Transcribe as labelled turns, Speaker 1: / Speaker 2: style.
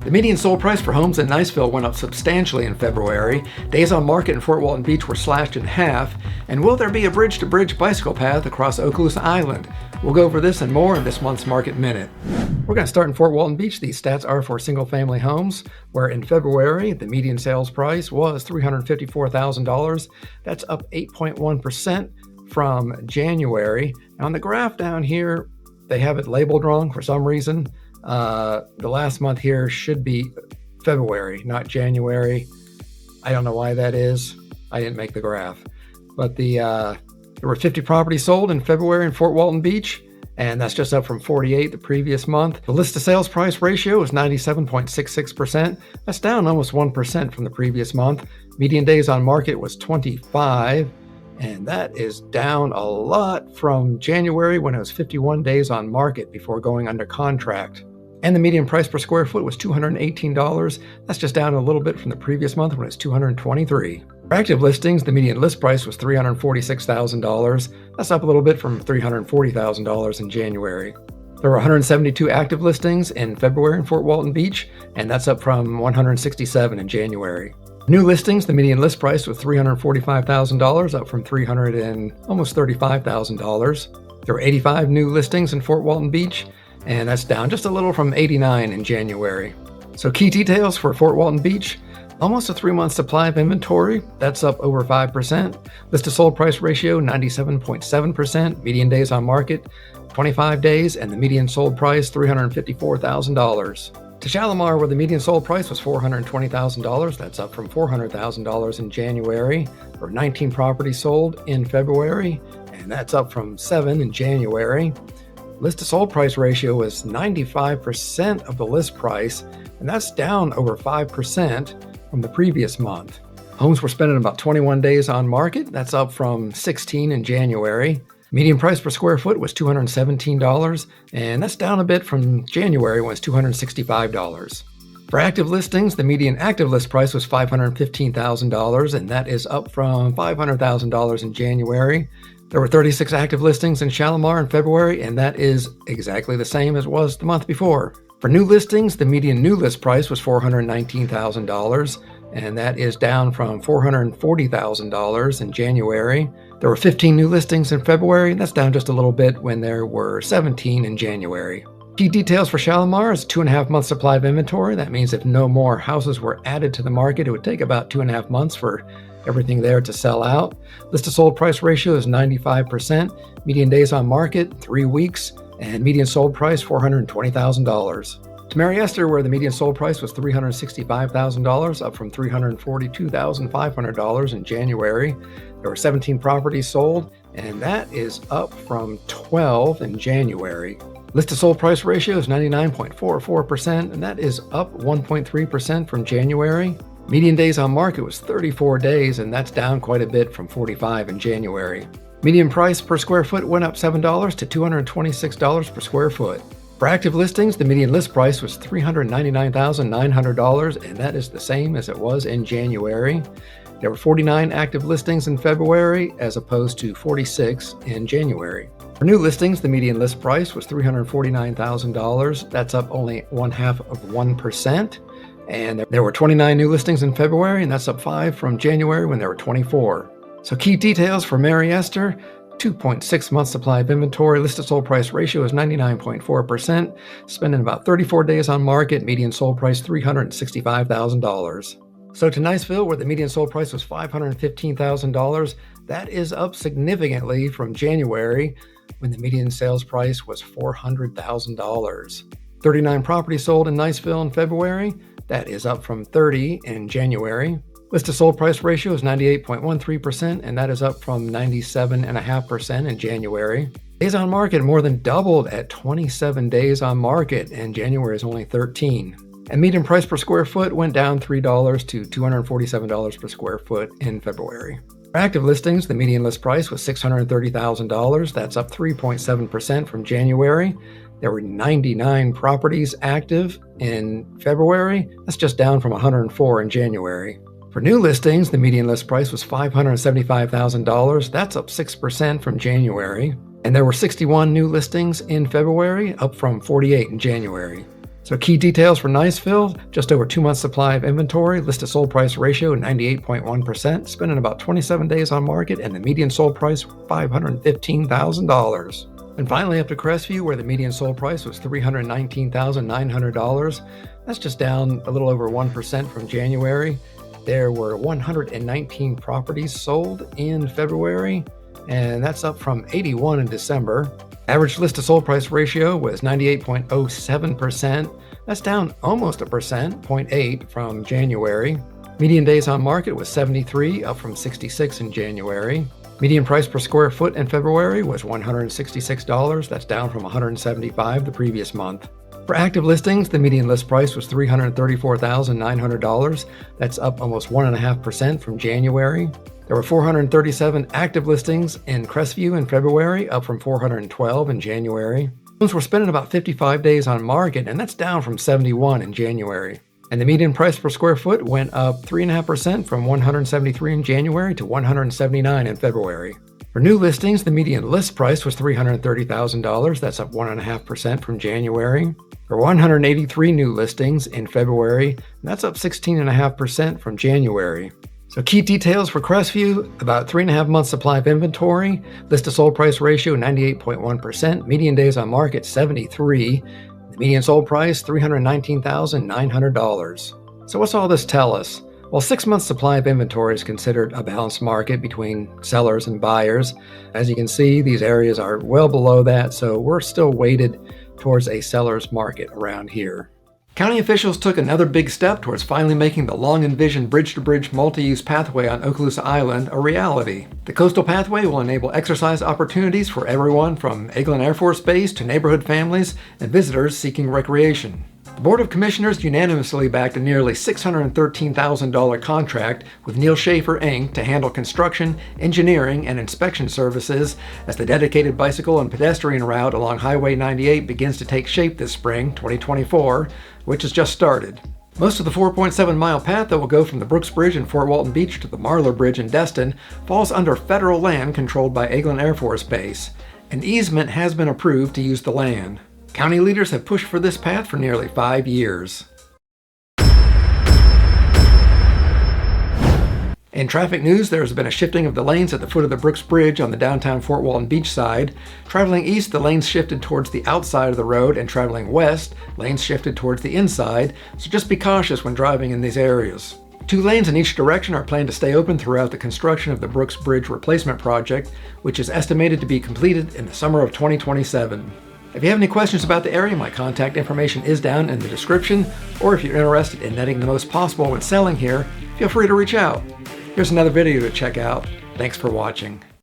Speaker 1: The median sold price for homes in Niceville went up substantially in February. Days on market in Fort Walton Beach were slashed in half. And will there be a bridge-to-bridge bicycle path across Okaloosa Island? We'll go over this and more in this month's Market Minute. We're going to start in Fort Walton Beach. These stats are for single-family homes, where in February, the median sales price was $354,000. That's up 8.1% from January. Now on the graph down here, they have it labeled wrong for some reason. The last month here should be February, not January. I don't know why that is. I didn't make the graph. But there were 50 properties sold in February in Fort Walton Beach, and that's just up from 48 the previous month. The list to sales price ratio was 97.66%. That's down almost 1% from the previous month. Median days on market was 25. And that is down a lot from January when it was 51 days on market before going under contract. And the median price per square foot was $218. That's just down a little bit from the previous month when it was $223. For active listings, the median list price was $346,000. That's up a little bit from $340,000 in January. There were 172 active listings in February in Fort Walton Beach, and that's up from 167 in January. New listings, the median list price was $345,000, up from almost $35,000. There were 85 new listings in Fort Walton Beach, and that's down just a little from 89 in January. So key details for Fort Walton Beach: almost a 3-month supply of inventory, that's up over 5%. List to sold price ratio, 97.7%. Median days on market, 25 days, and the median sold price, $354,000. To Shalimar, where the median sold price was $420,000, that's up from $400,000 in January. There were 19 properties sold in February, and that's up from 7 in January. List to sold price ratio was 95% of the list price, and that's down over 5% from the previous month. Homes were spending about 21 days on market, that's up from 16 in January. Median price per square foot was $217, and that's down a bit from January when it's $265. For active listings, the median active list price was $515,000, and that is up from $500,000 in January. There were 36 active listings in Shalimar in February, and that is exactly the same as it was the month before. For new listings, the median new list price was $419,000, and that is down from $440,000 in January. There were 15 new listings in February, and that's down just a little bit when there were 17 in January. Key details for Shalimar is 2.5 months supply of inventory. That means if no more houses were added to the market, it would take about 2.5 months for everything there to sell out. List to sold price ratio is 95%. Median days on market, 3 weeks, and median sold price, $420,000. To Esther, where the median sold price was $365,000, up from $342,500 in January. There were 17 properties sold, and that is up from 12 in January. List to sold price ratio is 99.44%, and that is up 1.3% from January. Median days on market was 34 days, and that's down quite a bit from 45 in January. Median price per square foot went up $7 to $226 per square foot. For active listings, the median list price was $399,900, and that is the same as it was in January. There were 49 active listings in February, as opposed to 46 in January. For new listings, the median list price was $349,000. That's up only 0.5%. And there were 29 new listings in February, and that's up 5 from January when there were 24. So key details for Esther: 2.6 months supply of inventory. List to sold price ratio is 99.4%. Spending about 34 days on market. Median sold price $365,000. So to Niceville, where the median sold price was $515,000, that is up significantly from January when the median sales price was $400,000. 39 properties sold in Niceville in February. That is up from 30 in January. List to sold price ratio is 98.13%, and that is up from 97.5% in January. Days on market more than doubled at 27 days on market, and January is only 13. And median price per square foot went down $3 to $247 per square foot in February. For active listings, the median list price was $630,000. That's up 3.7% from January. There were 99 properties active in February. That's just down from 104 in January. For new listings, the median list price was $575,000. That's up 6% from January. And there were 61 new listings in February, up from 48 in January. So key details for Niceville: just over 2 months supply of inventory, list to sold price ratio 98.1%, spending about 27 days on market, and the median sold price $515,000. And finally up to Crestview, where the median sold price was $319,900. That's just down a little over 1% from January. There were 119 properties sold in February, and that's up from 81 in December. Average list to sold price ratio was 98.07%. That's down almost a percent, 0.8 from January. Median days on market was 73, up from 66 in January. Median price per square foot in February was $166. That's down from $175 the previous month. For active listings, the median list price was $334,900. That's up almost 1.5% from January. There were 437 active listings in Crestview in February, up from 412 in January. Homes were spending about 55 days on market, and that's down from 71 in January. And the median price per square foot went up 3.5% from $173 in January to $179 in February. For new listings, the median list price was $330,000. That's up 1.5% from January. For 183 new listings in February, that's up 16.5% from January. So key details for Crestview: about 3.5 months supply of inventory, list to sold price ratio 98.1%, median days on market 73, the median sold price $319,900. So what's all this tell us? Well, 6 months supply of inventory is considered a balanced market between sellers and buyers. As you can see, these areas are well below that, so we're still weighted towards a seller's market around here. County officials took another big step towards finally making the long-envisioned bridge-to-bridge multi-use pathway on Okaloosa Island a reality. The coastal pathway will enable exercise opportunities for everyone from Eglin Air Force Base to neighborhood families and visitors seeking recreation. The Board of Commissioners unanimously backed a nearly $613,000 contract with Neil Schaefer, Inc. to handle construction, engineering, and inspection services as the dedicated bicycle and pedestrian route along Highway 98 begins to take shape this spring, 2024, which has just started. Most of the 4.7-mile path that will go from the Brooks Bridge in Fort Walton Beach to the Marlar Bridge in Destin falls under federal land controlled by Eglin Air Force Base. An easement has been approved to use the land. County leaders have pushed for this path for nearly 5 years. In traffic news, there has been a shifting of the lanes at the foot of the Brooks Bridge on the downtown Fort Walton Beach side. Traveling east, the lanes shifted towards the outside of the road, and traveling west, lanes shifted towards the inside, so just be cautious when driving in these areas. 2 lanes in each direction are planned to stay open throughout the construction of the Brooks Bridge replacement project, which is estimated to be completed in the summer of 2027. If you have any questions about the area, my contact information is down in the description, or if you're interested in netting the most possible when selling here, feel free to reach out. Here's another video to check out. Thanks for watching.